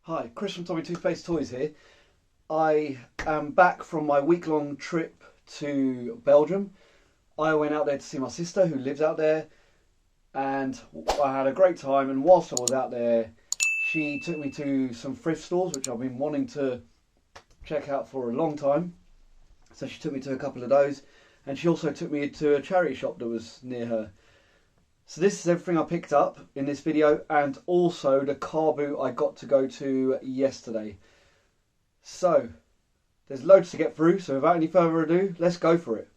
Hi, Chris from Tommy Toothpaste Toys here. I am back from my week-long trip to Belgium. I went out there to see my sister who lives out there, and I had a great time. And whilst I was out there, she took me to some thrift stores, which I've been wanting to check out for a long time. So she took me to a couple of those, and she also took me to a charity shop that was near her. So this is everything I picked up in this video, and also the car boot I got to go to yesterday. So there's loads to get through, so without any further ado, let's go for it.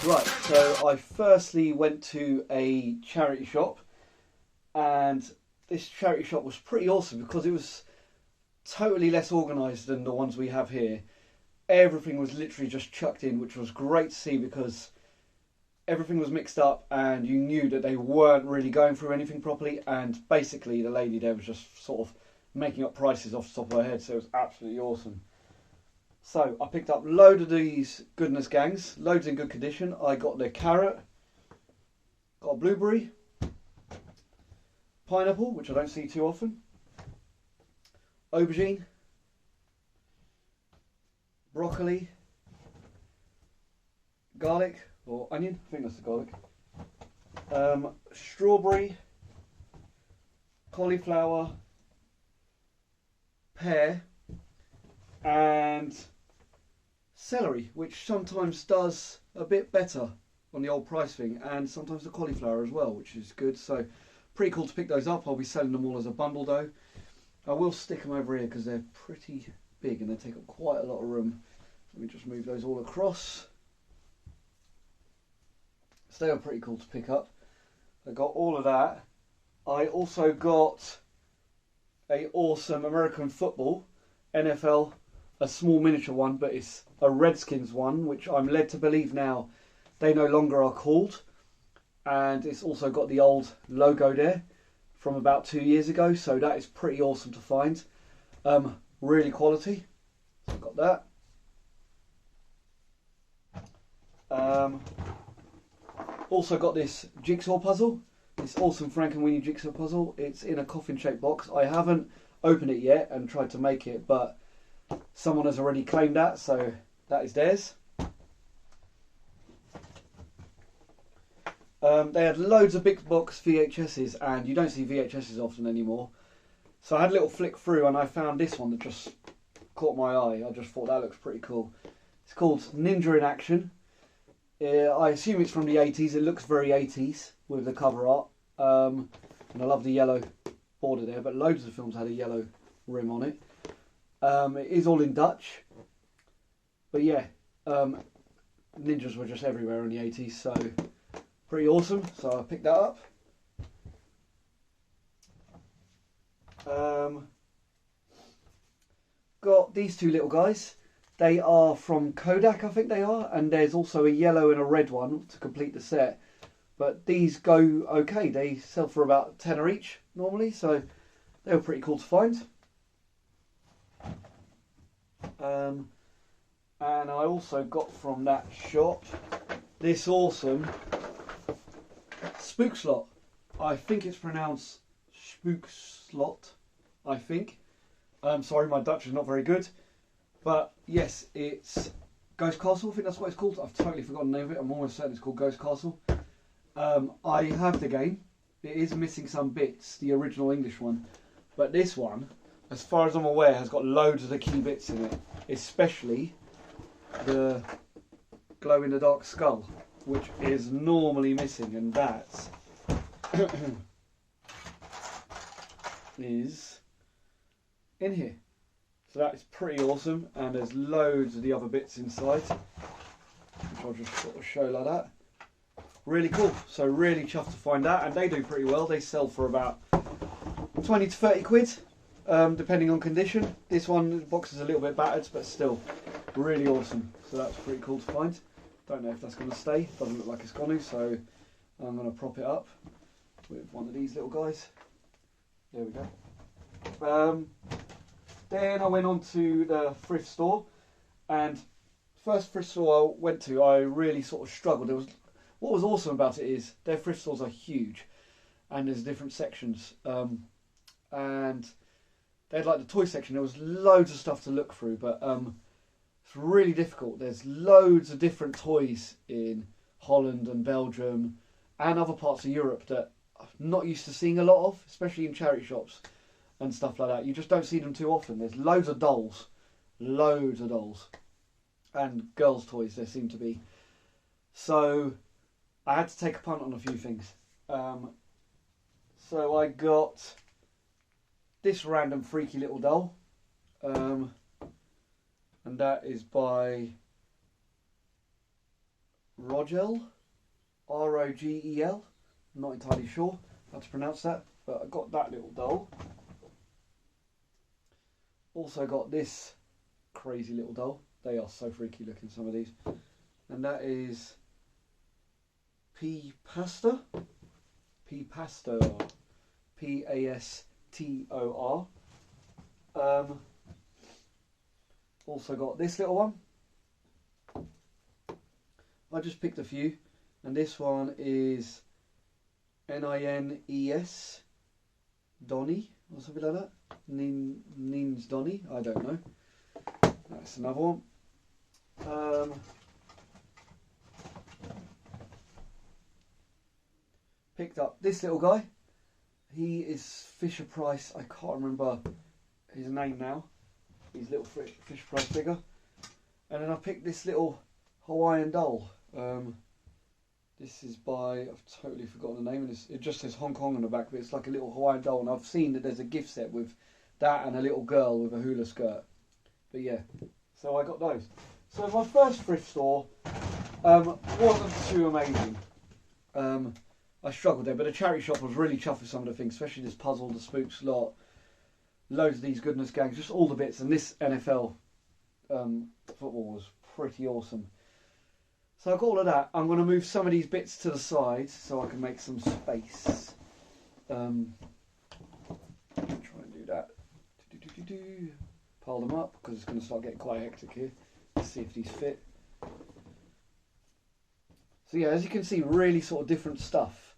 Right, so I firstly went to a charity shop, and this charity shop was pretty awesome because it was totally less organised than the ones we have here. Everything was literally just chucked in, which was great to see because everything was mixed up and you knew that they weren't really going through anything properly, and basically the lady there was just sort of making up prices off the top of her head, so it was absolutely awesome. So I picked up loads of these goodness gangs, loads in good condition. I got the carrot, got a blueberry, pineapple, which I don't see too often, aubergine, broccoli, garlic or onion, I think that's the garlic, strawberry, cauliflower, pear and celery, which sometimes does a bit better on the old price thing, and sometimes the cauliflower as well, which is good. So pretty cool to pick those up. I'll be selling them all as a bundle though. I will stick them over here because they're pretty big and they take up quite a lot of room. Let me just move those all across. So they were pretty cool to pick up. I got all of that. I also got a awesome American football, NFL, a small miniature one, but it's a Redskins one, which I'm led to believe now they no longer are called. And it's also got the old logo there from about 2 years ago, so that is pretty awesome to find. Really quality. So I've got that. Also got this jigsaw puzzle, this awesome Frankenweenie jigsaw puzzle. It's in a coffin shaped box. I haven't opened it yet and tried to make it, but someone has already claimed that, so that is theirs. They had loads of big box VHSs, and you don't see VHSs often anymore. So I had a little flick through and I found this one that just caught my eye. I just thought that looks pretty cool. It's called Ninja in Action. I assume it's from the 80s. It looks very 80s with the cover art. And I love the yellow border there, but loads of the films had a yellow rim on it. It is all in Dutch. But yeah, ninjas were just everywhere in the 80s, so pretty awesome, so I picked that up. Got these two little guys. They are from Kodak, I think they are, and there's also a yellow and a red one to complete the set. But these go okay. They sell for about £10 each normally, so they were pretty cool to find. And I also got from that shop this awesome spook slot. I think it's pronounced spook slot, I think. Sorry, my Dutch is not very good. But yes, it's Ghost Castle, I think that's what it's called. I've totally forgotten the name of it. I'm almost certain it's called Ghost Castle. I have the game. It is missing some bits, the original English one. But this one, as far as I'm aware, has got loads of the key bits in it. Especially the glow-in-the-dark skull, which is normally missing, and that is in here. So that is pretty awesome, and there's loads of the other bits inside, which I'll just sort of show like that. Really cool, so really chuffed to find that, and they do pretty well. They sell for about 20 to 30 quid, depending on condition. This one, the box is a little bit battered, but still really awesome. So that's pretty cool to find. Don't know if that's going to stay, doesn't look like it's going to, so I'm going to prop it up with one of these little guys. There we go. Then I went on to the thrift store, and first thrift store I went to, I really sort of struggled. There was what was awesome about it is their thrift stores are huge, and there's different sections. And they had like the toy section. There was loads of stuff to look through, but it's really difficult. There's loads of different toys in Holland and Belgium and other parts of Europe that I'm not used to seeing a lot of, especially in charity shops and stuff like that. You just don't see them too often. There's loads of dolls, and girls' toys there seem to be. So I had to take a punt on a few things. So I got this random freaky little doll, and that is by Rogel, Rogel. I'm not entirely sure how to pronounce that, but I got that little doll. Also got this crazy little doll. They are so freaky looking, some of these. And that is Pastor, Pastor, Pastor. Also got this little one. I just picked a few, and this one is Nines Donny or something like that. Nins Donny, I don't know. That's another one. Picked up this little guy. He is Fisher Price. I can't remember his name now. His little Fisher Price figure. And then I picked this little Hawaiian doll. This is by, I've totally forgotten the name. And it just says Hong Kong on the back, but it's like a little Hawaiian doll. And I've seen that there's a gift set with that and a little girl with a hula skirt. But yeah, so I got those. So my first thrift store wasn't too amazing. I struggled there, but the charity shop was really chuffed with some of the things, especially this puzzle, the spooks lot, loads of these goodness gangs, just all the bits. And this NFL football was pretty awesome. So I got all of that. I'm going to move some of these bits to the side so I can make some space. Try and do that. Pile them up because it's going to start getting quite hectic here. Let's see if these fit. So yeah, as you can see, really sort of different stuff.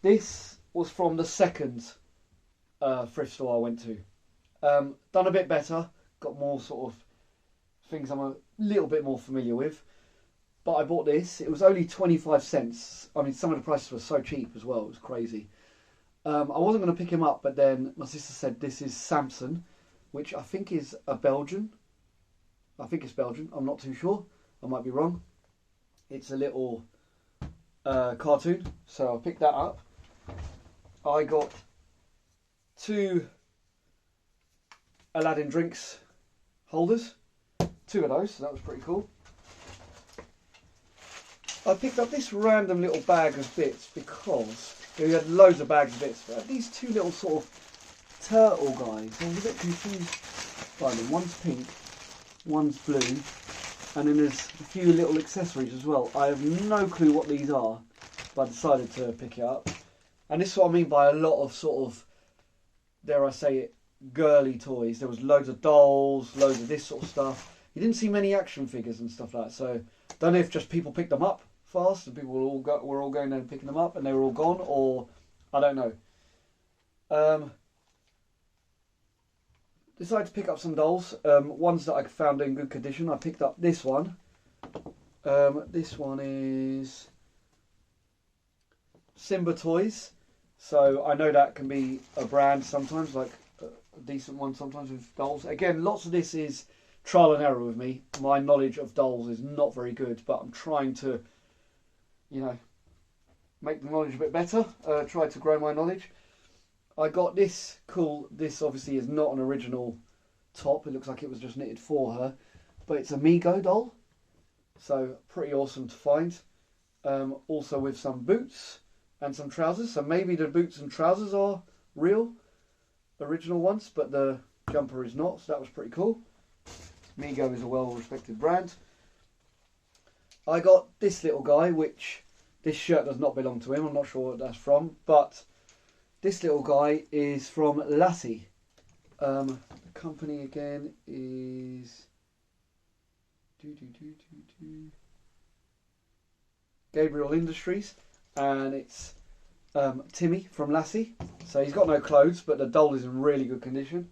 This was from the second thrift store I went to. Done a bit better, got more sort of things I'm a little bit more familiar with. But I bought this. It was only 25 cents. I mean, some of the prices were so cheap as well. It was crazy. I wasn't going to pick him up, but then my sister said this is Samson, which I think is a Belgian. I think it's Belgian. I'm not too sure. I might be wrong. It's a little cartoon, so I picked that up. I got 2 Aladdin drinks holders, 2 of those, so that was pretty cool. I picked up this random little bag of bits because we had loads of bags of bits, but these 2 little sort of turtle guys. I was a bit confused by them. One's pink, one's blue. And then there's a few little accessories as well. I have no clue what these are, but I decided to pick it up. And this is what I mean by a lot of sort of, dare I say it, girly toys. There was loads of dolls, loads of this sort of stuff. You didn't see many action figures and stuff like that. So I don't know if just people picked them up fast and people were all going there and picking them up and they were all gone, or I don't know. Decided to pick up some dolls, ones that I found in good condition. I picked up this one. This one is Simba Toys. So I know that can be a brand sometimes, like a decent one sometimes with dolls. Again, lots of this is trial and error with me. My knowledge of dolls is not very good, but I'm trying to, you know, make the knowledge a bit better. Try to grow my knowledge. I got this cool, this obviously is not an original top, it looks like it was just knitted for her, but it's a Migo doll, so pretty awesome to find. Also with some boots and some trousers, so maybe the boots and trousers are real, original ones, but the jumper is not, so that was pretty cool. Migo is a well-respected brand. I got this little guy, which this shirt does not belong to him, I'm not sure what that's from, but this little guy is from Lassie. The company again is Gabriel Industries, and it's Timmy from Lassie. So he's got no clothes, but the doll is in really good condition.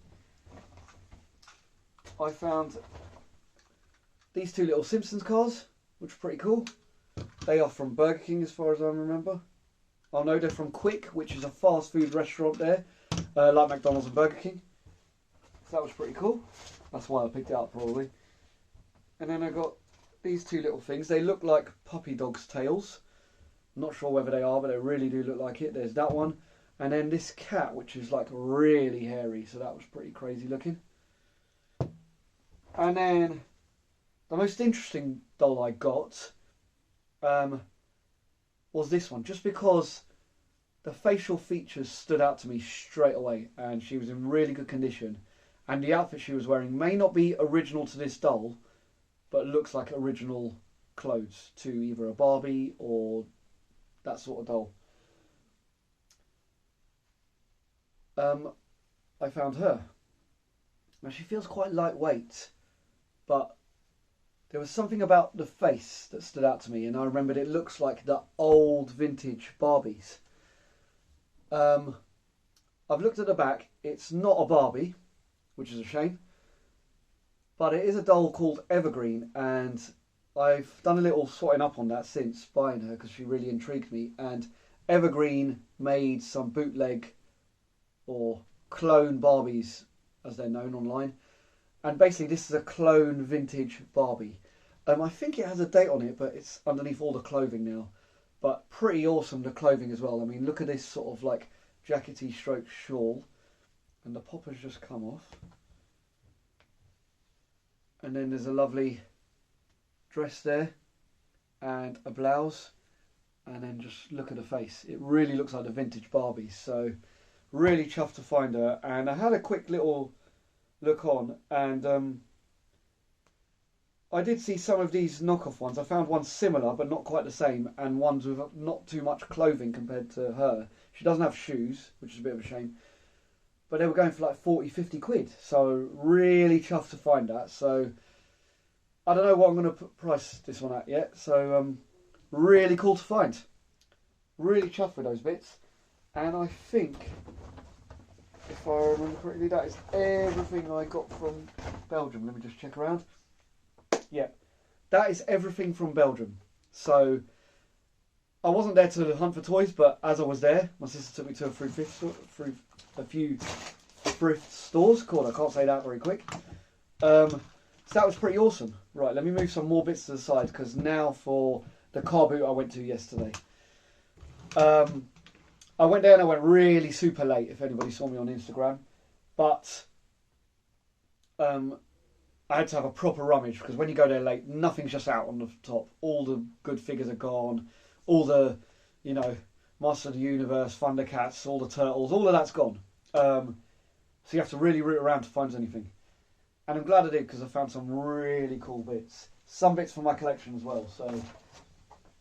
I found these two little Simpsons cars, which are pretty cool. They are from Burger King as far as I remember. Oh no, they're from Quick, which is a fast food restaurant there, like McDonald's and Burger King. So that was pretty cool. That's why I picked it up probably. And then I got these two little things. They look like puppy dogs' tails. I'm not sure whether they are, but they really do look like it. There's that one. And then this cat, which is like really hairy. So that was pretty crazy looking. And then the most interesting doll I got was this one. Just because the facial features stood out to me straight away. And she was in really good condition. And the outfit she was wearing may not be original to this doll, but looks like original clothes to either a Barbie or that sort of doll. I found her. Now she feels quite lightweight, but there was something about the face that stood out to me, and I remembered it looks like the old vintage Barbies. I've looked at the back. It's not a Barbie, which is a shame, but it is a doll called Evergreen, and I've done a little sorting up on that since buying her because she really intrigued me. And Evergreen made some bootleg or clone Barbies, as they're known online, and basically this is a clone vintage Barbie. I think it has a date on it, but it's underneath all the clothing now. But pretty awesome, the clothing as well. I mean, look at this sort of like jackety stroke shawl, and the popper's just come off. And then there's a lovely dress there and a blouse, and then just look at the face. It really looks like the vintage Barbie. So really chuffed to find her. And I had a quick little look on, and I did see some of these knockoff ones. I found one similar but not quite the same, and ones with not too much clothing compared to her. She doesn't have shoes, which is a bit of a shame, but they were going for like 40-50 quid. So really chuffed to find that. So I don't know what I'm going to price this one at yet. So really cool to find. Really chuffed with those bits. And I think, if I remember correctly, that is everything I got from Belgium. Let me just check around. Yeah, that is everything from Belgium. So I wasn't there to hunt for toys, but as I was there, my sister took me to a few thrift stores. Cool, I can't say that very quick. So that was pretty awesome. Right, let me move some more bits to the side, because now for the car boot I went to yesterday. I went there and I went really super late, if anybody saw me on Instagram. But I had to have a proper rummage, because when you go there late, nothing's just out on the top. All the good figures are gone. All the, you know, Master of the Universe, Thundercats, all the Turtles, all of that's gone. So you have to really root around to find anything. And I'm glad I did, because I found some really cool bits. Some bits from my collection as well. So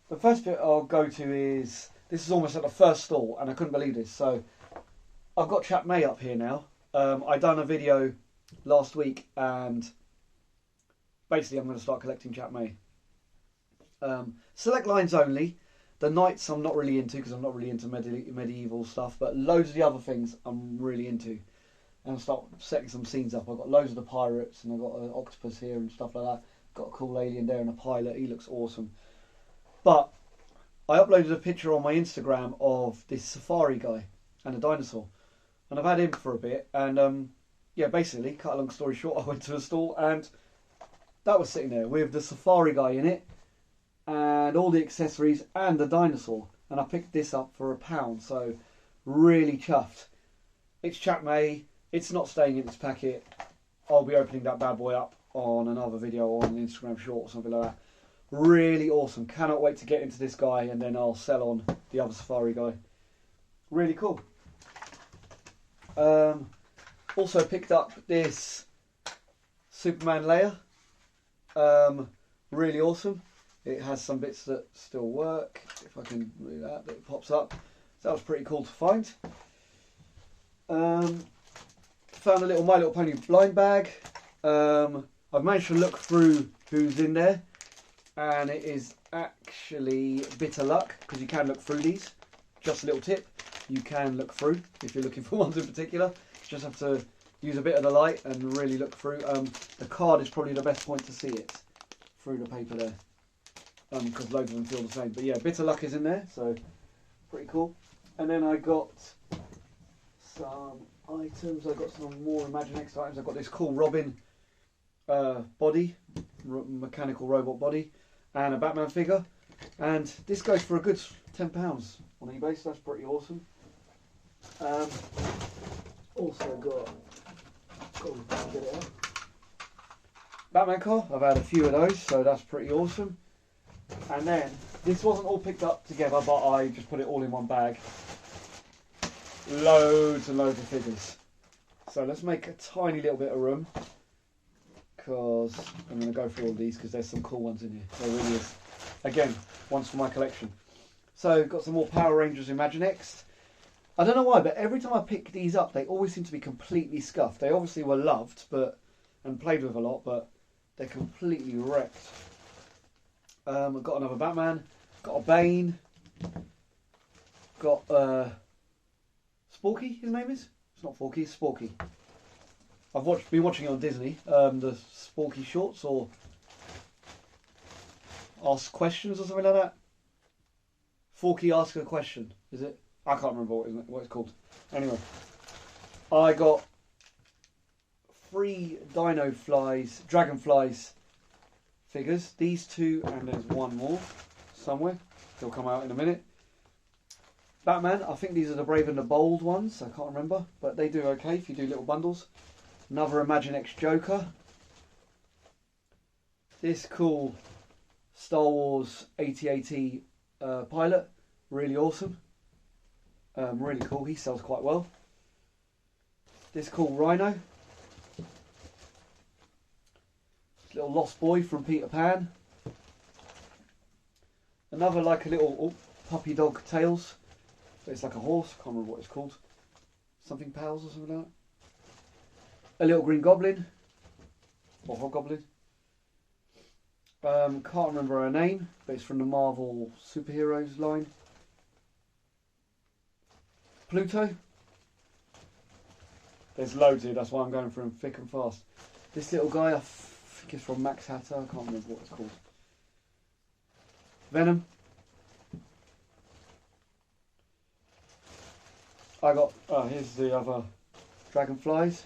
the first bit I'll go to is, this is almost at the first stall, and I couldn't believe this. So I've got Chap May up here now. I done a video last week, and basically I'm going to start collecting Chap May. Select lines only. The knights I'm not really into, because I'm not really into medieval stuff, but loads of the other things I'm really into. And I'll start setting some scenes up. I've got loads of the pirates, and I've got an octopus here and stuff like that. Got a cool alien there and a pilot. He looks awesome. But I uploaded a picture on my Instagram of this safari guy and a dinosaur. And I've had him for a bit. And yeah, basically, cut a long story short, I went to a stall and that was sitting there with the safari guy in it and all the accessories and the dinosaur. And I picked this up for £1. So really chuffed. It's Chap May. It's not staying in its packet. I'll be opening that bad boy up on another video or on an Instagram short or something like that. Really awesome. Cannot wait to get into this guy, and then I'll sell on the other safari guy. Really cool. Also picked up this Superman layer. Really awesome. It has some bits that still work. If I can do that, it pops up. So that was pretty cool to find. Found a little My Little Pony blind bag. I've managed to look through who's in there, and it is actually Bitter Luck, because you can look through these. Just a little tip, you can look through if you're looking for ones in particular. You just have to use a bit of the light and really look through. The card is probably the best point to see it through the paper there, because loads of them feel the same. But yeah, Bitter Luck is in there, so pretty cool. And then I got some items. I got some more Imaginext items. I got this cool Robin body, mechanical robot body, and a Batman figure. And this goes for a good £10 on eBay, so that's pretty awesome. Also got get it out. Batman car. I've had a few of those, so that's pretty awesome. And then this wasn't all picked up together, but I just put it all in one bag. Loads and loads of figures. So let's make a tiny little bit of room, because I'm going to go through all these because there's some cool ones in here. There really is. Again, ones for my collection. So got some more Power Rangers Imaginext. I don't know why, but every time I pick these up, they always seem to be completely scuffed. They obviously were loved and played with a lot, but they're completely wrecked. I've got another Batman. Got a Bane. Got Sporky, his name is? It's not Forky, it's Sporky. I've been watching it on Disney, the Sporky shorts, or Ask Questions or something like that. Forky Ask a Question, is it? I can't remember what it's called. Anyway, I got 3 Dragonflies figures. These 2, and there's one more somewhere. They'll come out in a minute. Batman, I think these are the Brave and the Bold ones. I can't remember, but they do okay if you do little bundles. Another Imaginext Joker. This cool Star Wars AT-AT pilot. Really awesome. Really cool. He sells quite well. This cool Rhino. Little lost boy from Peter Pan. Another like a little puppy dog Tails. It's like a horse. Can't remember what it's called. Something Pals or something like that. A little Green Goblin. Or Hobgoblin. Can't remember her name, but it's from the Marvel superheroes line. Pluto. There's loads here, that's why I'm going through them thick and fast. This little guy, I think it's from Max Hatter, I can't remember what it's called. Venom. I got, here's the other Dragonflies.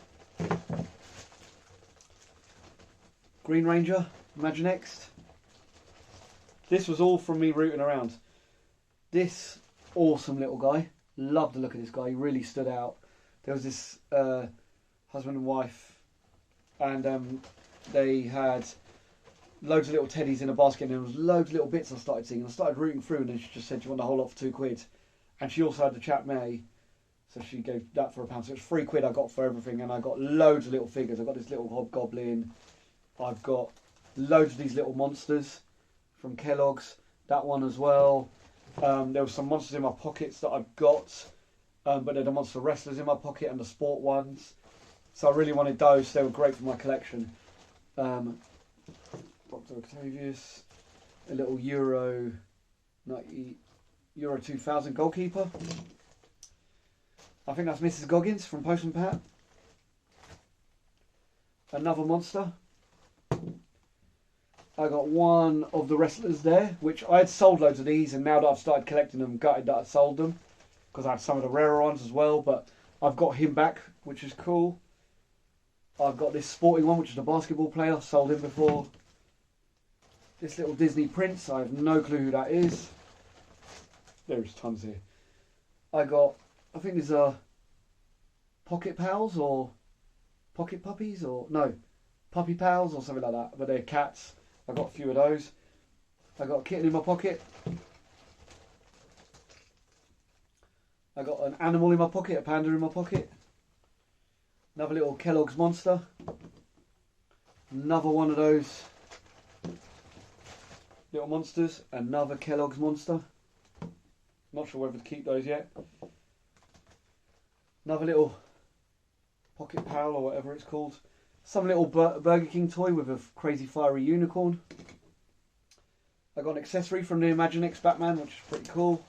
Green Ranger, Imaginext. This was all from me rooting around. This awesome little guy. Love the look of this guy. He really stood out. There was this husband and wife, and they had loads of little teddies in a basket, and there was loads of little bits I started seeing. I started rooting through, and then she just said she wanted the whole lot for £2. And she also had the Chap May, so she gave that for £1. So it was £3 I got for everything, and I got loads of little figures. I got this little Hobgoblin. I've got loads of these little monsters from Kellogg's. That one as well. There were some monsters in my pockets that I've got, but they're the monster wrestlers in my pocket and the sport ones. So I really wanted those. They were great for my collection. Dr. Octavius, a little Euro 2000 goalkeeper. I think that's Mrs. Goggins from Postman Pat. Another monster. I got one of the wrestlers there, which I had sold loads of these, and now that I've started collecting them, gutted that I sold them, because I had some of the rarer ones as well, but I've got him back, which is cool. I've got this sporting one, which is a basketball player. I've sold him before. This little Disney Prince, I have no clue who that is. There's tons here. I think these are Pocket Pals, or Pocket Puppies, or no, Puppy Pals, or something like that, but they're cats. I got a few of those. I got a kitten in my pocket. I got an animal in my pocket, a panda in my pocket. Another little Kellogg's monster. Another one of those little monsters. Another Kellogg's monster. Not sure whether to keep those yet. Another little Pocket Pal or whatever it's called. Some little Burger King toy with a crazy fiery unicorn. I got an accessory from the Imaginext Batman, which is pretty cool.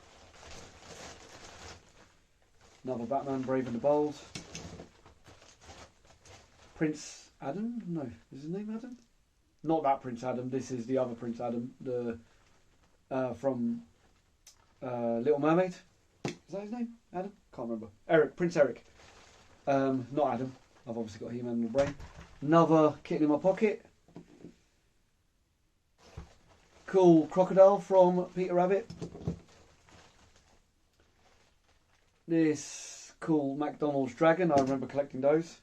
Another Batman, Brave and the Bold. Prince Adam? No, is his name Adam? Not that Prince Adam. This is the other Prince Adam, the from Little Mermaid. Is that his name? Adam? Can't remember. Eric, Prince Eric. Not Adam. I've obviously got He-Man in my brain. Another kitten in my pocket. Cool crocodile from Peter Rabbit. This cool McDonald's dragon. I remember collecting those.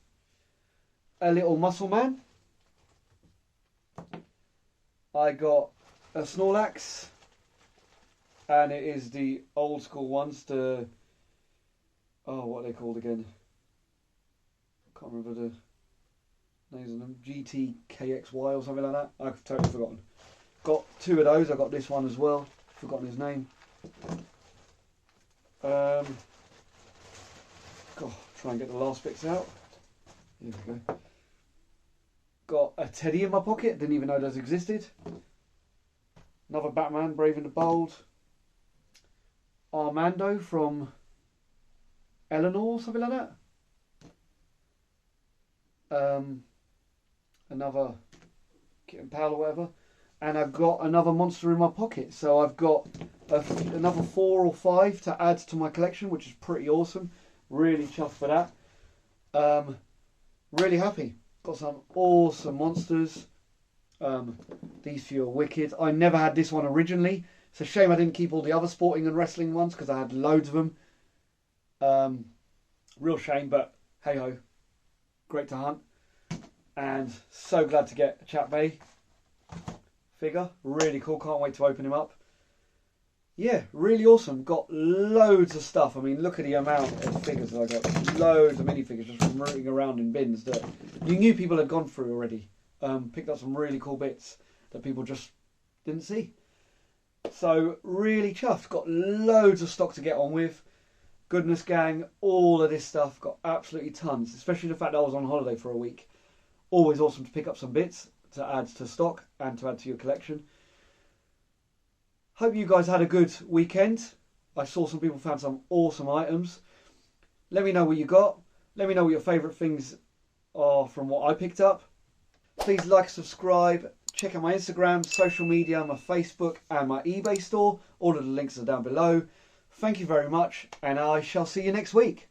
A little muscle man. I got a Snorlax. And it is the old school ones. The... Oh, what are they called again? Can't remember the names of them. GTKXY or something like that. I've totally forgotten. Got two of those. I got this one as well. Forgotten his name. God, try and get the last bits out. Here we go. Got a teddy in my pocket. Didn't even know those existed. Another Batman, Brave and the Bold. Armando from Eleanor, something like that. Another kitten pal or whatever. And I've got another monster in my pocket. So I've got another 4 or 5 to add to my collection, which is pretty awesome. Really chuffed for that. Really happy. Got some awesome monsters. These few are wicked. I never had this one originally. It's a shame I didn't keep all the other sporting and wrestling ones because I had loads of them. Real shame, but hey ho. Great to hunt. And so glad to get a Chat Bay figure. Really cool. Can't wait to open him up. Yeah, really awesome. Got loads of stuff. I mean, look at the amount of figures that I got. Loads of minifigures just rooting around in bins that you knew people had gone through already. Picked up some really cool bits that people just didn't see. So, really chuffed. Got loads of stock to get on with. Goodness gang, all of this stuff. Got absolutely tons. Especially the fact that I was on holiday for a week. Always awesome to pick up some bits to add to stock and to add to your collection. Hope you guys had a good weekend. I saw some people found some awesome items. Let me know what you got. Let me know what your favourite things are from what I picked up. Please like, subscribe. Check out my Instagram, social media, my Facebook and my eBay store. All of the links are down below. Thank you very much and I shall see you next week.